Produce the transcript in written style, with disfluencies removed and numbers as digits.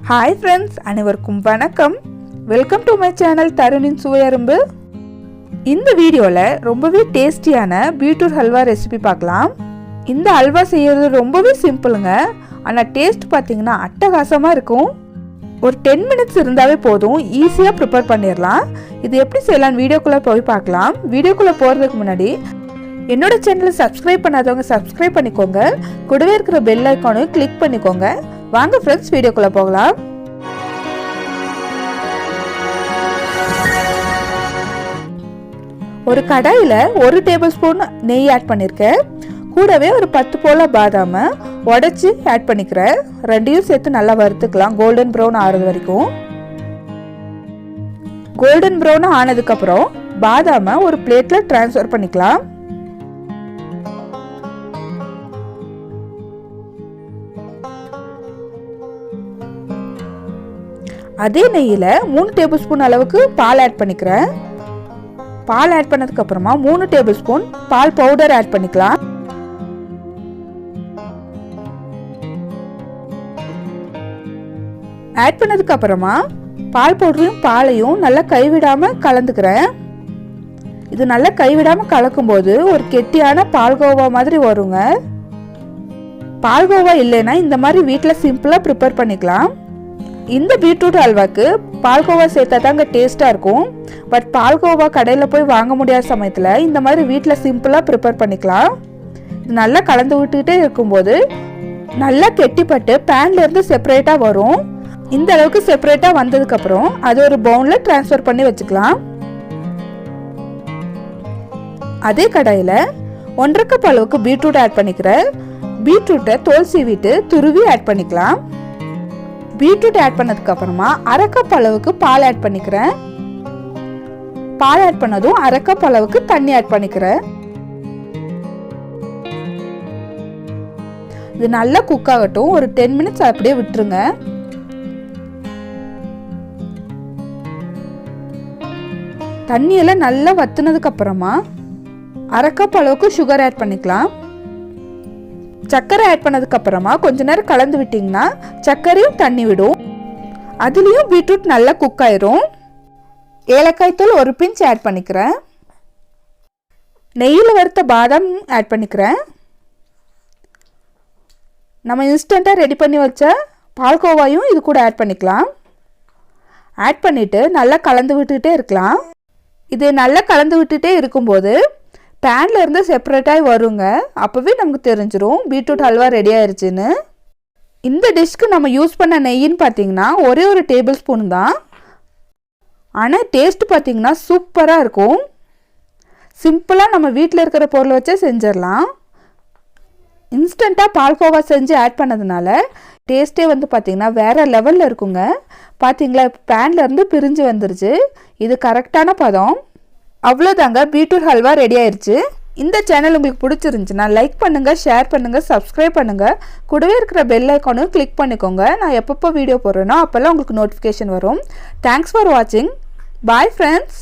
Hi friends, அனைவருக்கும் வணக்கம். Welcome to my channel தருணின் சுவையரும்பு. இந்த வீடியோவில் ரொம்பவே டேஸ்டியான பீட்ரூட் ஹல்வா ரெசிபி பார்க்கலாம். இந்த ஹல்வா செய்கிறது ரொம்பவே சிம்பிளுங்க. ஆனால் டேஸ்ட் பார்த்தீங்கன்னா அட்டகாசமாக இருக்கும். ஒரு 10 மினிட்ஸ் இருந்தாவே போதும், ஈஸியாக ப்ரிப்பேர் பண்ணிடலாம். இது எப்படி செய்யலாம்னு வீடியோக்குள்ளே போய் பார்க்கலாம். வீடியோக்குள்ளே போகிறதுக்கு முன்னாடி என்னோட சேனலை சப்ஸ்கிரைப் பண்ணாதவங்க சப்ஸ்கிரைப் பண்ணிக்கோங்க. கூடவே இருக்கிற பெல் ஐக்கானையும் கிளிக் பண்ணிக்கோங்க. வாங்க ஃப்ரெண்ட்ஸ், வீடியோக்குள்ளே போகலாம். ஒரு கடாயில் 1 டேபிள் ஸ்பூன் நெய் ஆட் பண்ணியிருக்கேன். கூடவே ஒரு 10 போல பாதாமை உடைச்சி ஆட் பண்ணிக்கிறேன். ரெண்டையும் சேர்த்து நல்லா வறுத்துக்கலாம், கோல்டன் ப்ரௌன் ஆகிறது வரைக்கும். கோல்டன் ப்ரௌன் ஆனதுக்கப்புறம் பாதாமை ஒரு பிளேட்டில் ட்ரான்ஸ்ஃபர் பண்ணிக்கலாம். அதே நெய்யில் 3 டேபிள் ஸ்பூன் அளவுக்கு பால் ஆட் பண்ணிக்கிறேன். பால் ஆட் பண்ணதுக்கு அப்புறமா 3 டேபிள் ஸ்பூன் பால் பவுடர் ஆட் பண்ணிக்கலாம். ஆட் பண்ணதுக்கு அப்புறமா பால் பவுடரையும் பாலையும் நல்லா கைவிடாம கலந்துக்கிறேன். இது நல்லா கைவிடாம கலக்கும்போது ஒரு கெட்டியான பால்கோவா மாதிரி வருங்க. பால்கோவா இல்லைன்னா இந்த மாதிரி வீட்டில் சிம்பிளாக ப்ரிப்பேர் பண்ணிக்கலாம். இந்த பீட்ரூட் ஹல்வாக்கு பால்கோவா சேர்த்தா தாங்க டேஸ்ட்டாக இருக்கும். பட் பால்கோவா கடையில் போய் வாங்க முடியாத சமயத்தில் இந்த மாதிரி வீட்டில் சிம்பிளாக ப்ரிப்பேர் பண்ணிக்கலாம். இது நல்லா கலந்து விட்டுக்கிட்டே இருக்கும்போது நல்லா கெட்டிப்பட்டு பேன்லேருந்து செப்பரேட்டாக வரும். இந்த அளவுக்கு செப்பரேட்டாக வந்ததுக்கப்புறம் அது ஒரு பவுலில் ட்ரான்ஸ்ஃபர் பண்ணி வச்சுக்கலாம். அதே கடாயில் 1.5 கப் அளவுக்கு பீட்ரூட் ஆட் பண்ணிக்கிறேன். பீட்ரூட்டை தோல் சீவிட்டு துருவி ஆட் பண்ணிக்கலாம். பீட்ரூட் ஆட் பண்ணதுக்கு அப்புறமா 1/2 கப் அளவுக்கு பால் ஆட் பண்ணிக்கிறேன். பால் ஆட் பண்ணதும் 1/2 கப் அளவுக்கு தண்ணி ஆட் பண்ணிக்கிறேன். இது நல்லா குக் ஆகட்டும். ஒரு 10 மினிட்ஸ் அப்படியே விட்டுருங்க. தண்ணியெல்லாம் நல்லா வத்துனதுக்கு அப்புறமா 1/2 கப் அளவுக்கு சுகர் ஆட் பண்ணிக்கலாம். சர்க்கரை ஆட் பண்ணதுக்கு அப்புறமா கொஞ்ச நேரம் கலந்து விட்டிங்கன்னா சர்க்கரையும் தண்ணி விடும். அதுலேயும் பீட்ரூட் நல்லா குக் ஆயிரும். ஏலக்காய் தூள் ஒரு பிஞ்ச் ஆட் பண்ணிக்கிறேன். நெய்யில் வறுத்த பாதாம் ஆட் பண்ணிக்கிறேன். நம்ம இன்ஸ்டண்ட்டாக ரெடி பண்ணி வச்ச பால்கோவாயும் இது கூட ஆட் பண்ணிக்கலாம். ஆட் பண்ணிவிட்டு நல்லா கலந்து விட்டுக்கிட்டே இருக்கலாம். இது நல்லா கலந்து விட்டுட்டே இருக்கும்போது பேன்ல இருந்து செப்பரேட்டாகி வருங்க. அப்போவே நமக்கு தெரிஞ்சிடும் பீட்ரூட் ஹல்வா ரெடி ஆயிடுச்சுன்னு. இந்த டிஷ்க்கு நம்ம யூஸ் பண்ண நெய்யின்னு பார்த்தீங்கன்னா ஒரே ஒரு டேபிள் ஸ்பூன் தான். ஆனால் டேஸ்ட் பார்த்தீங்கன்னா சூப்பராக இருக்கும். சிம்பிளாக நம்ம வீட்டில் இருக்கிற பொருளை வச்சே செஞ்சிடலாம். இன்ஸ்டண்ட்டாக பால்கோவா செஞ்சு ஆட் பண்ணதுனால டேஸ்ட்டே வந்து பார்த்திங்கன்னா வேறு லெவலில் இருக்குங்க. பார்த்தீங்களா, பேன்லேருந்து பிரிஞ்சு வந்துருச்சு. இது கரெக்டான பதம். அவ்வளோதாங்க, பீட்ரூட் ஹல்வா ரெடி ஆயிடுச்சு. இந்த சேனல் உங்களுக்கு பிடிச்சிருந்துச்சுன்னா லைக் பண்ணுங்கள், ஷேர் பண்ணுங்கள், சப்ஸ்கிரைப் பண்ணுங்கள். கூடவே இருக்கிற பெல் ஐக்கானும் கிளிக் பண்ணிக்கோங்க. நான் எப்பப்போ வீடியோ போடுறேனோ அப்போல்லாம் உங்களுக்கு நோட்டிஃபிகேஷன் வரும். தேங்க்ஸ் ஃபார் வாட்சிங். Bye friends.